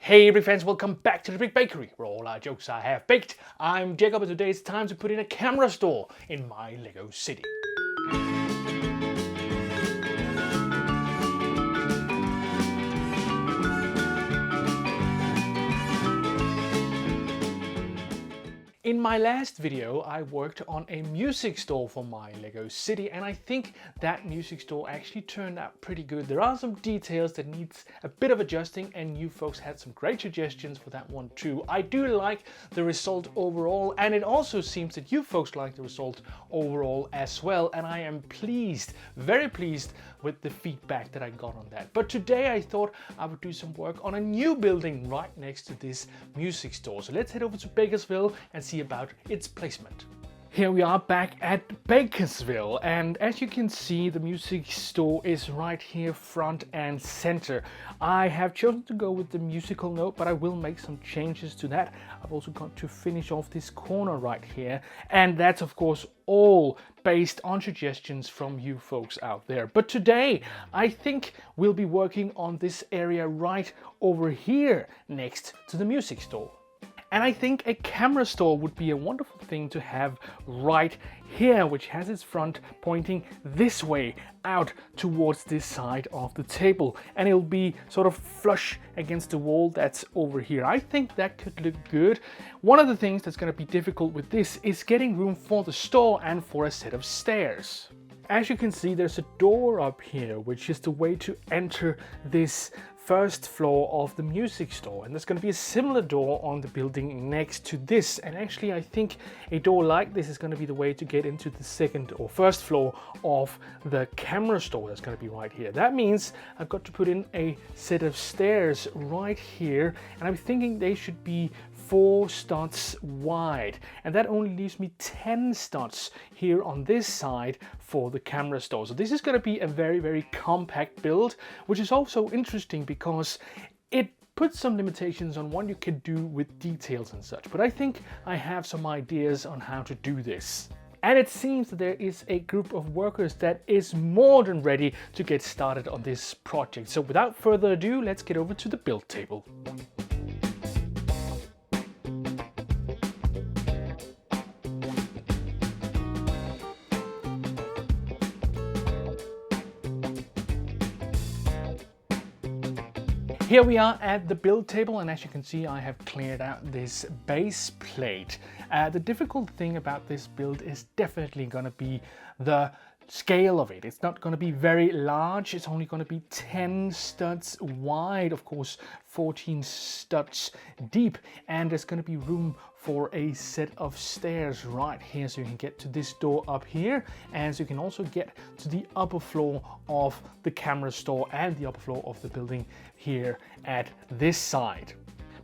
Hey brick fans, welcome back to the Brick Bakery, where all our jokes are half baked. I'm Jacob, and today it's time to put in a camera store in my Lego city. In my last video, I worked on a music store for my Lego city, and I think that music store actually turned out pretty good. There are some details that needs a bit of adjusting, and you folks had some great suggestions for that one too. I do like the result overall, and it also seems that you folks like the result overall as well, and I am pleased, very pleased with the feedback that I got on that. But today I thought I would do some work on a new building right next to this music store. So let's head over to Bakersville and see about its placement. Here we are back at Bakersville, and as you can see, the music store is right here front and center. I have chosen to go with the musical note, but I will make some changes to that. I've also got to finish off this corner right here, and that's of course all based on suggestions from you folks out there. But today I think we'll be working on this area right over here next to the music store. And I think a camera store would be a wonderful thing to have right here, which has its front pointing this way out towards this side of the table. And it'll be sort of flush against the wall that's over here. I think that could look good. One of the things that's going to be difficult with this is getting room for the store and for a set of stairs. As you can see, there's a door up here, which is the way to enter this first floor of the music store, and there's going to be a similar door on the building next to this. And actually I think a door like this is going to be the way to get into the second or first floor of the camera store that's going to be right here. That means I've got to put in a set of stairs right here, and I'm thinking they should be 4 studs wide, and that only leaves me 10 studs here on this side for the camera store. So this is going to be a very compact build, which is also interesting because it puts some limitations on what you can do with details and such. But I think I have some ideas on how to do this. And it seems that there is a group of workers that is more than ready to get started on this project. So without further ado, let's get over to the build table. Here we are at the build table, and as you can see, I have cleared out this base plate. The difficult thing about this build is definitely going to be the scale of it. It's not going to be very large. It's only going to be 10 studs wide, of course 14 studs deep, and there's going to be room for a set of stairs right here, so you can get to this door up here, and so you can also get to the upper floor of the camera store and the upper floor of the building here at this side.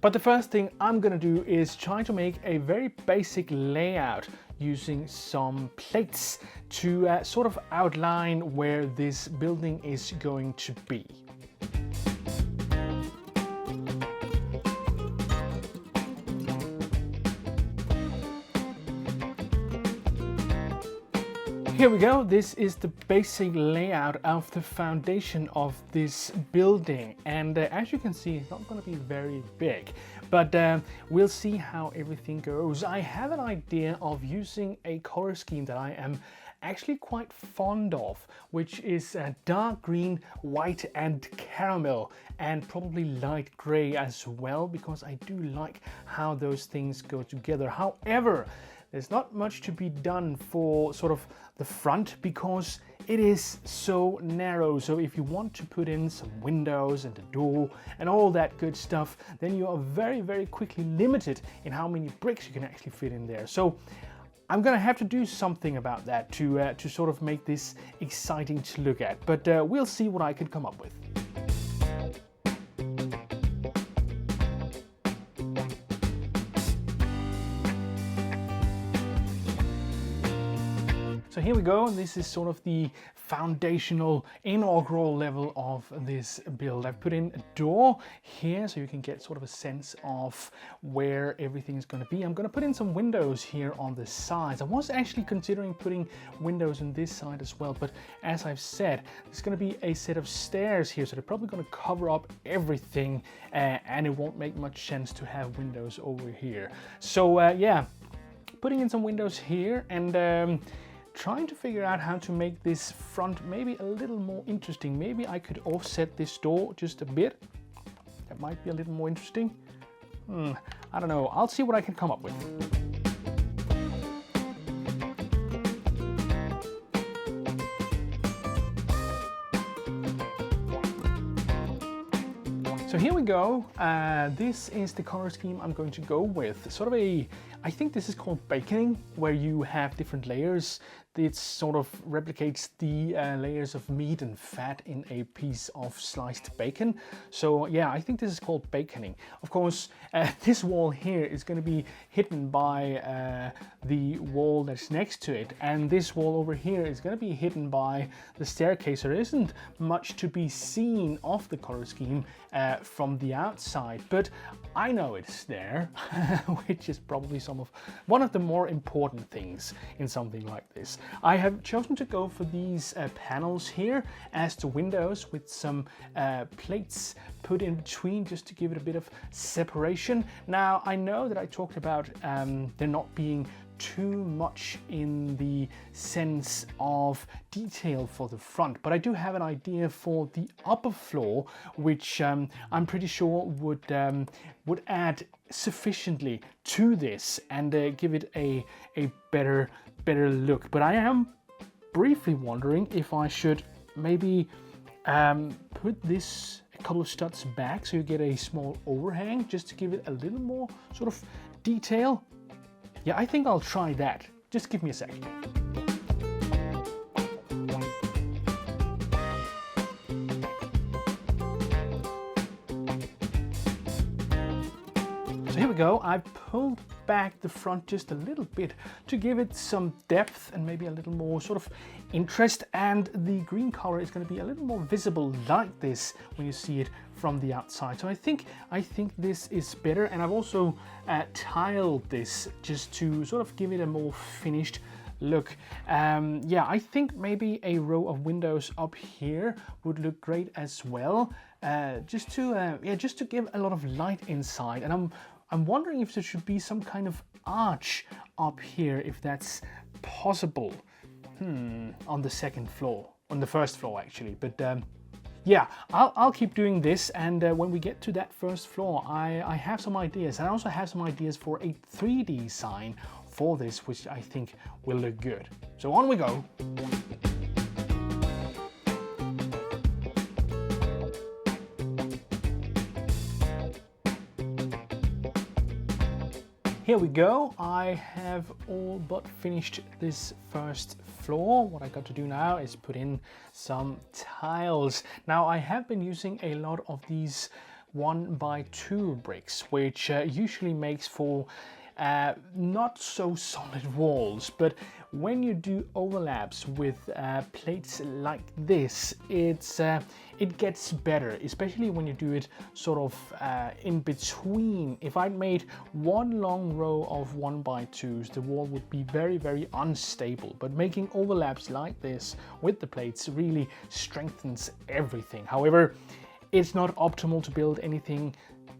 But the first thing I'm going to do is try to make a very basic layout using some plates to sort of outline where this building is going to be. Here we go. This is the basic layout of the foundation of this building, and as you can see, it's not going to be very big, but we'll see how everything goes. I have an idea of using a color scheme that I am actually quite fond of, which is dark green, white and caramel, and probably light gray as well, because I do like how those things go together. However, there's not much to be done for sort of the front because it is so narrow. So if you want to put in some windows and a door and all that good stuff, then you are very quickly limited in how many bricks you can actually fit in there. So I'm gonna have to do something about that to sort of make this exciting to look at, but we'll see what I can come up with. So here we go. This is sort of the foundational inaugural level of this build. I've put in a door here so you can get sort of a sense of where everything is going to be. I'm going to put in some windows here on the sides. I was actually considering putting windows on this side as well, but as I've said, there's going to be a set of stairs here, so they're probably going to cover up everything and it won't make much sense to have windows over here. So yeah, putting in some windows here and trying to figure out how to make this front maybe a little more interesting. Maybe I could offset this door just a bit. That might be a little more interesting. I don't know. I'll see what I can come up with. So here we go. This is the color scheme I'm going to go with. Sort of I think this is called baconing, where you have different layers. It sort of replicates the layers of meat and fat in a piece of sliced bacon. So yeah, I think this is called baconing. Of course, this wall here is going to be hidden by the wall that's next to it. And this wall over here is going to be hidden by the staircase. So there isn't much to be seen of the color scheme from the outside, but I know it's there, which is probably one of the more important things in something like this. I have chosen to go for these panels here as the windows with some plates put in between just to give it a bit of separation. Now I know that I talked about there not being too much in the sense of detail for the front, but I do have an idea for the upper floor, which I'm pretty sure would add sufficiently to this and give it a better look. But I am briefly wondering if I should maybe put this a couple of studs back so you get a small overhang just to give it a little more sort of detail. Yeah, I think I'll try that. Just give me a second. So here we go. I've pulled back the front just a little bit to give it some depth and maybe a little more sort of interest, and the green color is going to be a little more visible like this when you see it from the outside. So I think this is better, and I've also tiled this just to sort of give it a more finished look. Yeah, I think maybe a row of windows up here would look great as well, just to give a lot of light inside. And I'm wondering if there should be some kind of arch up here, if that's possible. On the second floor, on the first floor actually, but yeah, I'll keep doing this, and when we get to that first floor, I have some ideas. I also have some ideas for a 3D sign for this, which I think will look good. So on we go. Here we go. I have all but finished this first floor. What I got to do now is put in some tiles. Now I have been using a lot of these 1x2 bricks, which usually makes for not so solid walls, but when you do overlaps with plates like this, it gets better, especially when you do it sort of in between. If I'd made one long row of 1x2s, the wall would be very, very unstable, but making overlaps like this with the plates really strengthens everything. However, it's not optimal to build anything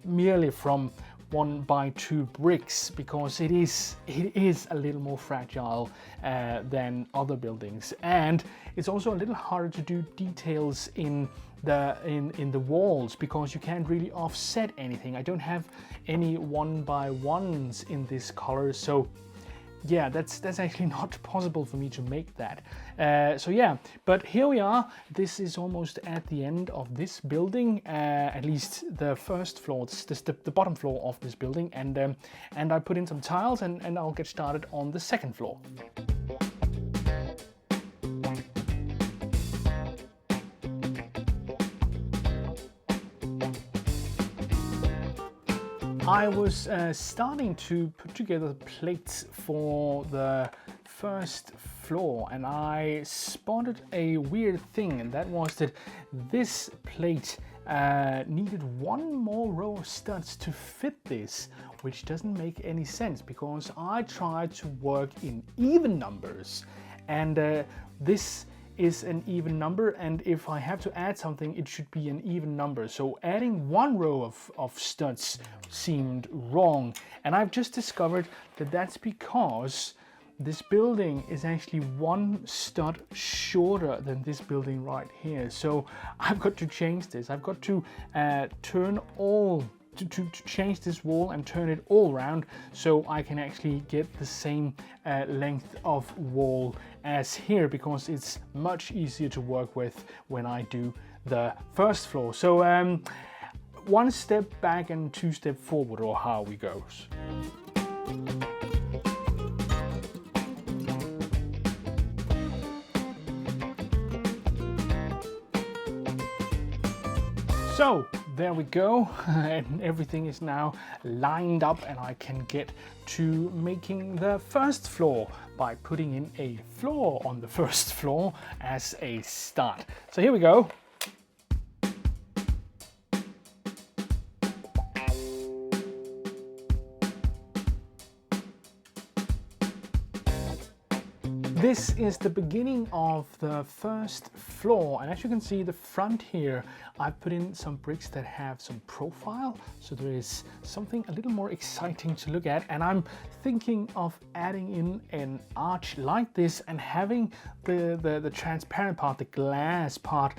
merely from 1x2 bricks, because it is a little more fragile than other buildings, and it's also a little harder to do details in the walls because you can't really offset anything. I don't have any 1x1s in this color, so yeah, that's actually not possible for me to make that. So yeah, but here we are. This is almost at the end of this building, at least the first floor, the bottom floor of this building, and I put in some tiles, and I'll get started on the second floor. I was starting to put together plates for the first floor and I spotted a weird thing, and that was that this plate needed one more row of studs to fit this, which doesn't make any sense because I tried to work in even numbers, and this is an even number, and if I have to add something it should be an even number, so adding one row of studs seemed wrong. And I've just discovered that that's because this building is actually one stud shorter than this building right here. So I've got to change this. I've got to change this wall and turn it all around so I can actually get the same length of wall as here, because it's much easier to work with when I do the first floor. So one step back and two step forward, or how we goes. So there we go, and everything is now lined up and I can get to making the first floor by putting in a floor on the first floor as a start. So here we go. This is the beginning of the first floor, and as you can see, the front here, I've put in some bricks that have some profile, so there is something a little more exciting to look at. And I'm thinking of adding in an arch like this and having the transparent part, the glass part,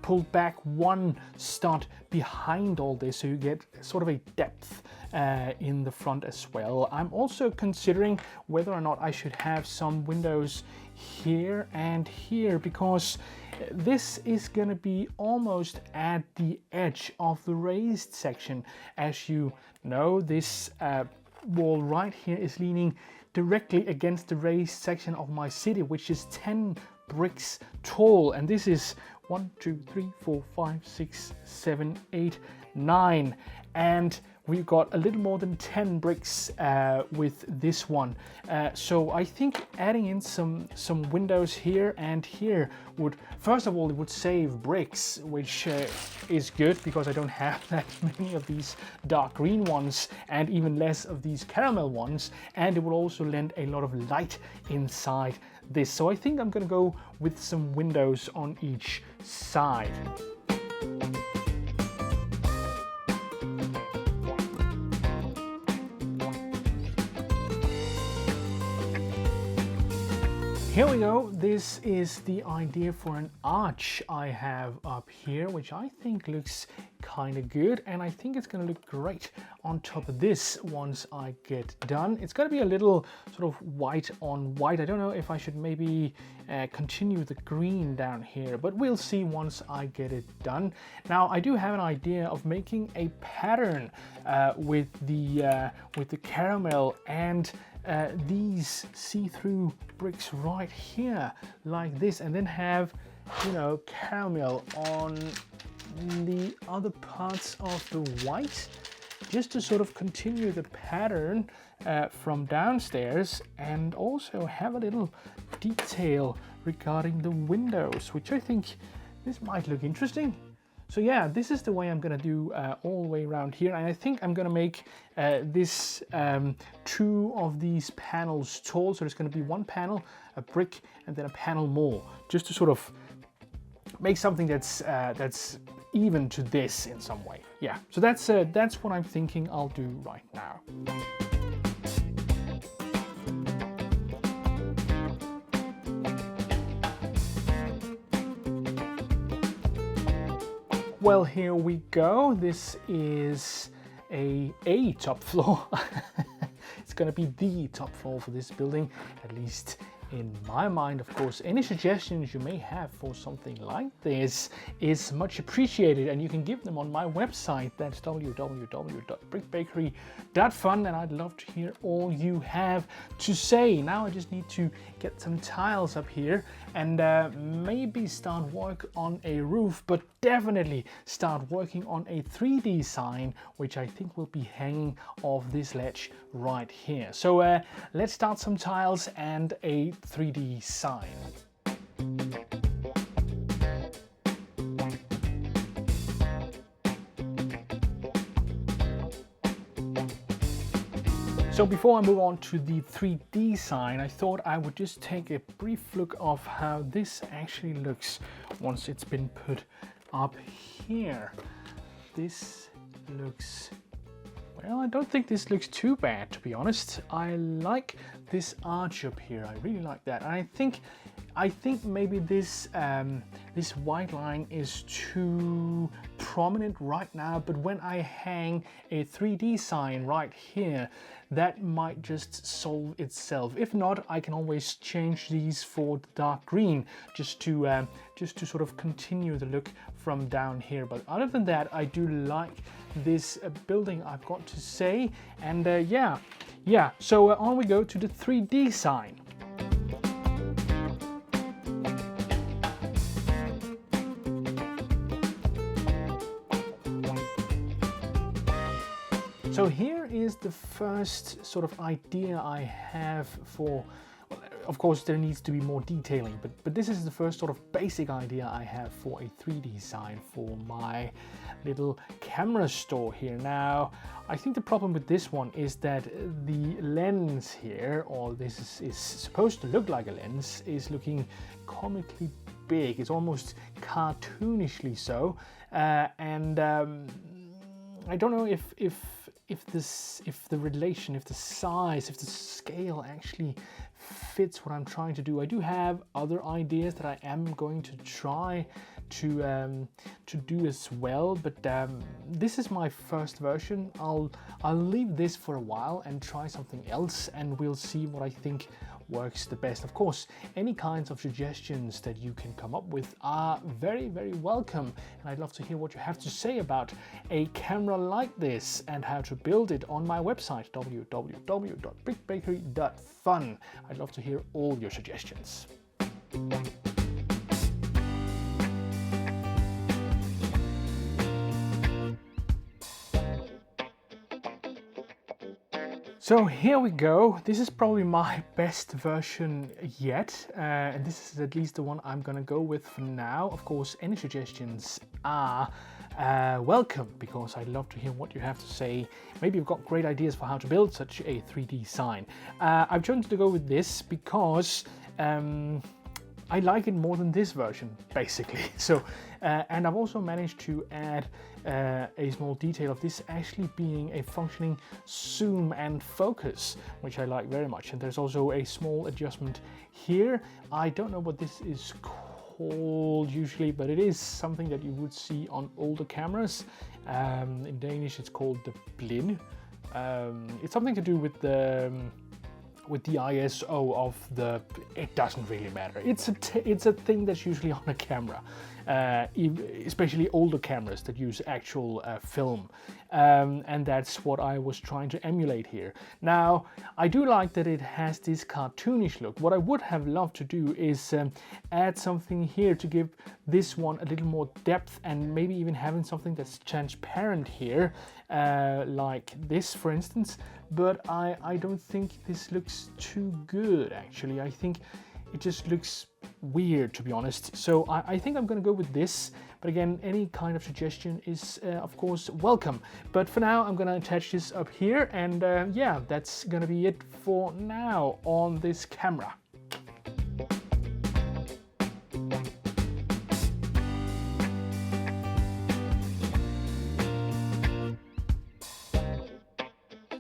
pulled back one stud behind all this, so you get sort of a depth in the front as well. I'm also considering whether or not I should have some windows here and here, because this is going to be almost at the edge of the raised section. As you know, this wall right here is leaning directly against the raised section of my city, which is 10 bricks tall, and this is 1, 2, 3, 4, 5, 6, 7, 8, 9, and we've got a little more than 10 bricks with this one. So I think adding in some windows here and here would, first of all, it would save bricks, which is good because I don't have that many of these dark green ones and even less of these caramel ones, and it will also lend a lot of light inside this. So I think I'm gonna go with some windows on each side. Here we go. This is the idea for an arch I have up here, which I think looks kind of good, and I think it's going to look great on top of this once I get done. It's going to be a little sort of white on white. I don't know if I should maybe continue the green down here, but we'll see once I get it done. Now I do have an idea of making a pattern with the caramel and these see-through bricks right here like this, and then have, you know, caramel on the other parts of the white, just to sort of continue the pattern from downstairs, and also have a little detail regarding the windows, which I think this might look interesting. So yeah, this is the way I'm gonna do all the way around here, and I think I'm gonna make this 2 of these panels tall. So there's gonna be one panel, a brick, and then a panel more, just to sort of make something that's even to this in some way. Yeah, so that's what I'm thinking I'll do right now. Well, here we go. This is a top floor. It's going to be the top floor for this building, at least in my mind. Of course, any suggestions you may have for something like this is much appreciated, and you can give them on my website. That's www.brickbakery.fun, and I'd love to hear all you have to say. Now I just need to get some tiles up here and maybe start work on a roof, but definitely start working on a 3D sign, which I think will be hanging off this ledge right here. So let's start some tiles and a 3D sign. So before I move on to the 3D sign, I thought I would just take a brief look of how this actually looks once it's been put up here. This looks, well, I don't think this looks too bad, to be honest. I like this arch up here. I really like that. And I think maybe this this white line is too prominent right now, but when I hang a 3D sign right here, that might just solve itself. If not, I can always change these for the dark green just to sort of continue the look from down here. But other than that, I do like this building, I've got to say. And yeah. So on we go to the 3D sign. So here is the first sort of idea I have for, well, of course there needs to be more detailing, but this is the first sort of basic idea I have for a 3D sign for my little camera store here. Now, I think the problem with this one is that the lens here, or this is supposed to look like a lens, is looking comically big. It's almost cartoonishly so, and I don't know if the relation, if the size, if the scale actually fits what I'm trying to do. I do have other ideas that I am going to try to do as well, but this is my first version. I'll leave this for a while and try something else, and we'll see what I think works the best. Of course, any kinds of suggestions that you can come up with are very, very welcome, and I'd love to hear what you have to say about a camera like this and how to build it on my website www.brickbakery.fun. I'd love to hear all your suggestions. So here we go. This is probably my best version yet, and this is at least the one I'm gonna go with for now. Of course, any suggestions are welcome, because I'd love to hear what you have to say. Maybe you've got great ideas for how to build such a 3D sign. I've chosen to go with this because I like it more than this version, basically. So, and I've also managed to add a small detail of this actually being a functioning zoom and focus, which I like very much. And there's also a small adjustment here. I don't know what this is called usually, but it is something that you would see on older cameras. In Danish, it's called the blinde. It's something to do with the ISO of the, it doesn't really matter. It's a thing that's usually on a camera, especially older cameras that use actual film, and that's what I was trying to emulate here. Now, I do like that it has this cartoonish look. What I would have loved to do is add something here to give this one a little more depth, and maybe even having something that's transparent here, like this, for instance. But I don't think this looks too good, actually. I think it just looks weird, to be honest. So I think I'm going to go with this. But again, any kind of suggestion is, of course, welcome. But for now, I'm going to attach this up here. And yeah, that's going to be it for now on this camera.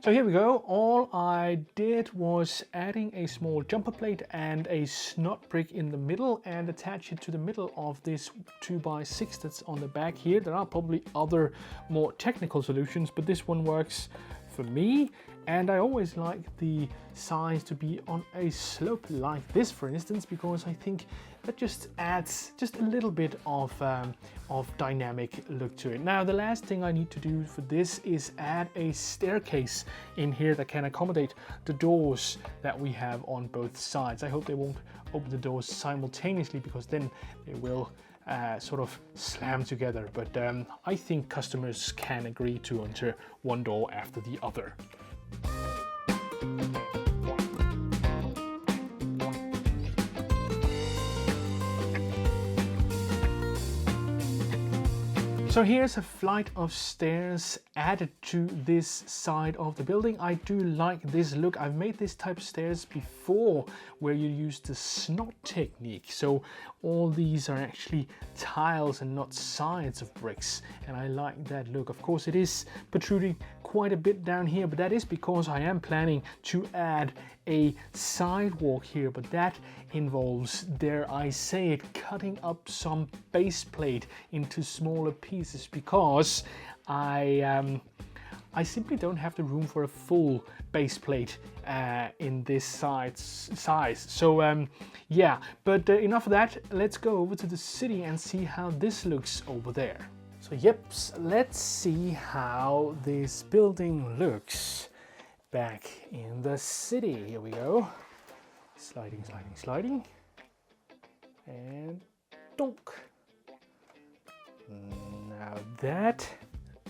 So here we go. All I did was adding a small jumper plate and a snot brick in the middle and attach it to the middle of this 2x6 that's on the back here. There are probably other more technical solutions, but this one works for me. And I always like the size to be on a slope like this, for instance, because I think that just adds just a little bit of dynamic look to it. Now, the last thing I need to do for this is add a staircase in here that can accommodate the doors that we have on both sides. I hope they won't open the doors simultaneously, because then they will sort of slam together. But I think customers can agree to enter one door after the other. So here's a flight of stairs added to this side of the building. I do like this look. I've made this type of stairs before where you use the snot technique. So all these are actually tiles and not sides of bricks. And I like that look. Of course, it is protruding quite a bit down here, but that is because I am planning to add a sidewalk here, but that involves, dare I say it, cutting up some base plate into smaller pieces because I simply don't have the room for a full base plate in this size. So yeah, but enough of that. Let's go over to the city and see how this looks over there. So yep, let's see how this building looks back in the city. Here we go. Sliding, sliding, sliding. And donk. Now that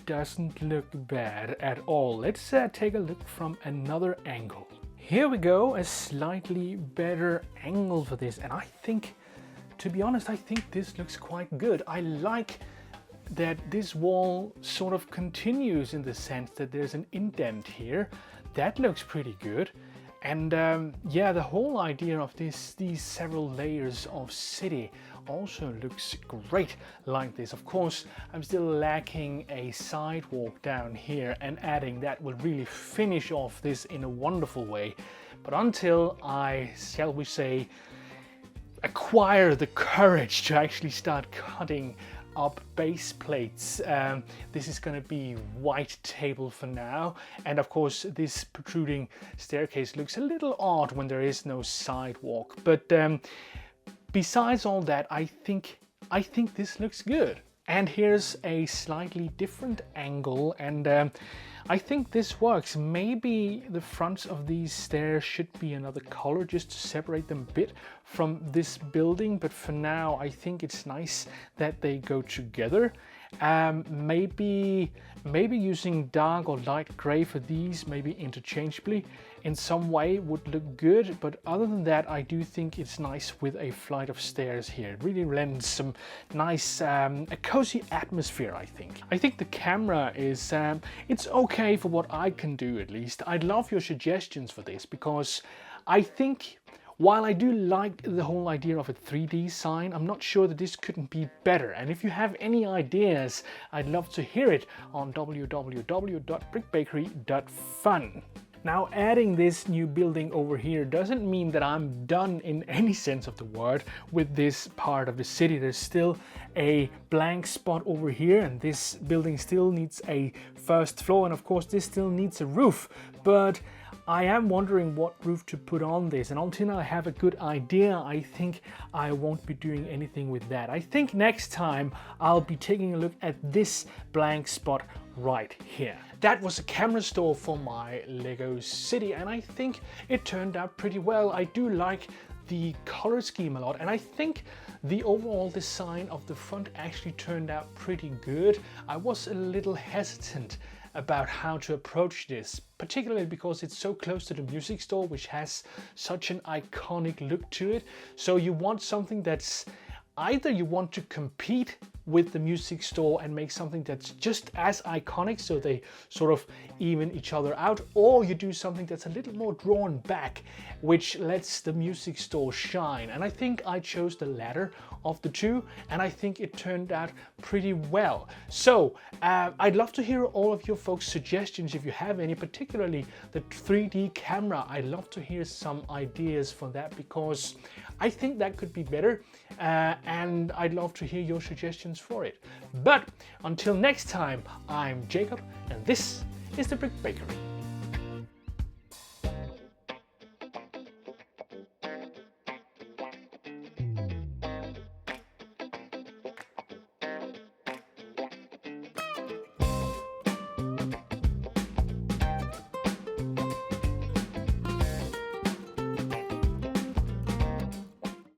doesn't look bad at all. Let's take a look from another angle. Here we go, a slightly better angle for this. And I think, to be honest, I think this looks quite good. I like that this wall sort of continues in the sense that there's an indent here. That looks pretty good. And yeah, the whole idea of these several layers of city also looks great like this. Of course, I'm still lacking a sidewalk down here, and adding that will really finish off this in a wonderful way. But until I, shall we say, acquire the courage to actually start cutting up base plates, this is going to be white table for now. And of course, this protruding staircase looks a little odd when there is no sidewalk, but besides all that, I think this looks good. And here's a slightly different angle, and I think this works. Maybe the fronts of these stairs should be another color just to separate them a bit from this building, but for now I think it's nice that they go together. Maybe using dark or light gray for these, maybe interchangeably in some way, would look good. But other than that, I do think it's nice with a flight of stairs here. It really lends some nice, a cozy atmosphere, I think. I think the camera is, it's okay for what I can do at least. I'd love your suggestions for this, because I think, while I do like the whole idea of a 3D sign, I'm not sure that this couldn't be better. And if you have any ideas, I'd love to hear it on www.brickbakery.fun. Now, adding this new building over here doesn't mean that I'm done in any sense of the word with this part of the city. There's still a blank spot over here, and this building still needs a first floor, and of course this still needs a roof. But I am wondering what roof to put on this, and until I have a good idea, I think I won't be doing anything with that. I think next time I'll be taking a look at this blank spot right here. That was a camera store for my Lego city, and I think it turned out pretty well. I do like the color scheme a lot, and I think the overall design of the front actually turned out pretty good. I was a little hesitant about how to approach this, particularly because it's so close to the music store, which has such an iconic look to it. So you want something that's, either you want to compete with the music store and make something that's just as iconic, so they sort of even each other out, or you do something that's a little more drawn back, which lets the music store shine. And I think I chose the latter of the two, and I think it turned out pretty well. So I'd love to hear all of your folks' suggestions if you have any, particularly the 3D camera. I'd love to hear some ideas for that, because I think that could be better, and I'd love to hear your suggestions for it. But until next time, I'm Jacob, and this is the Brick Bakery.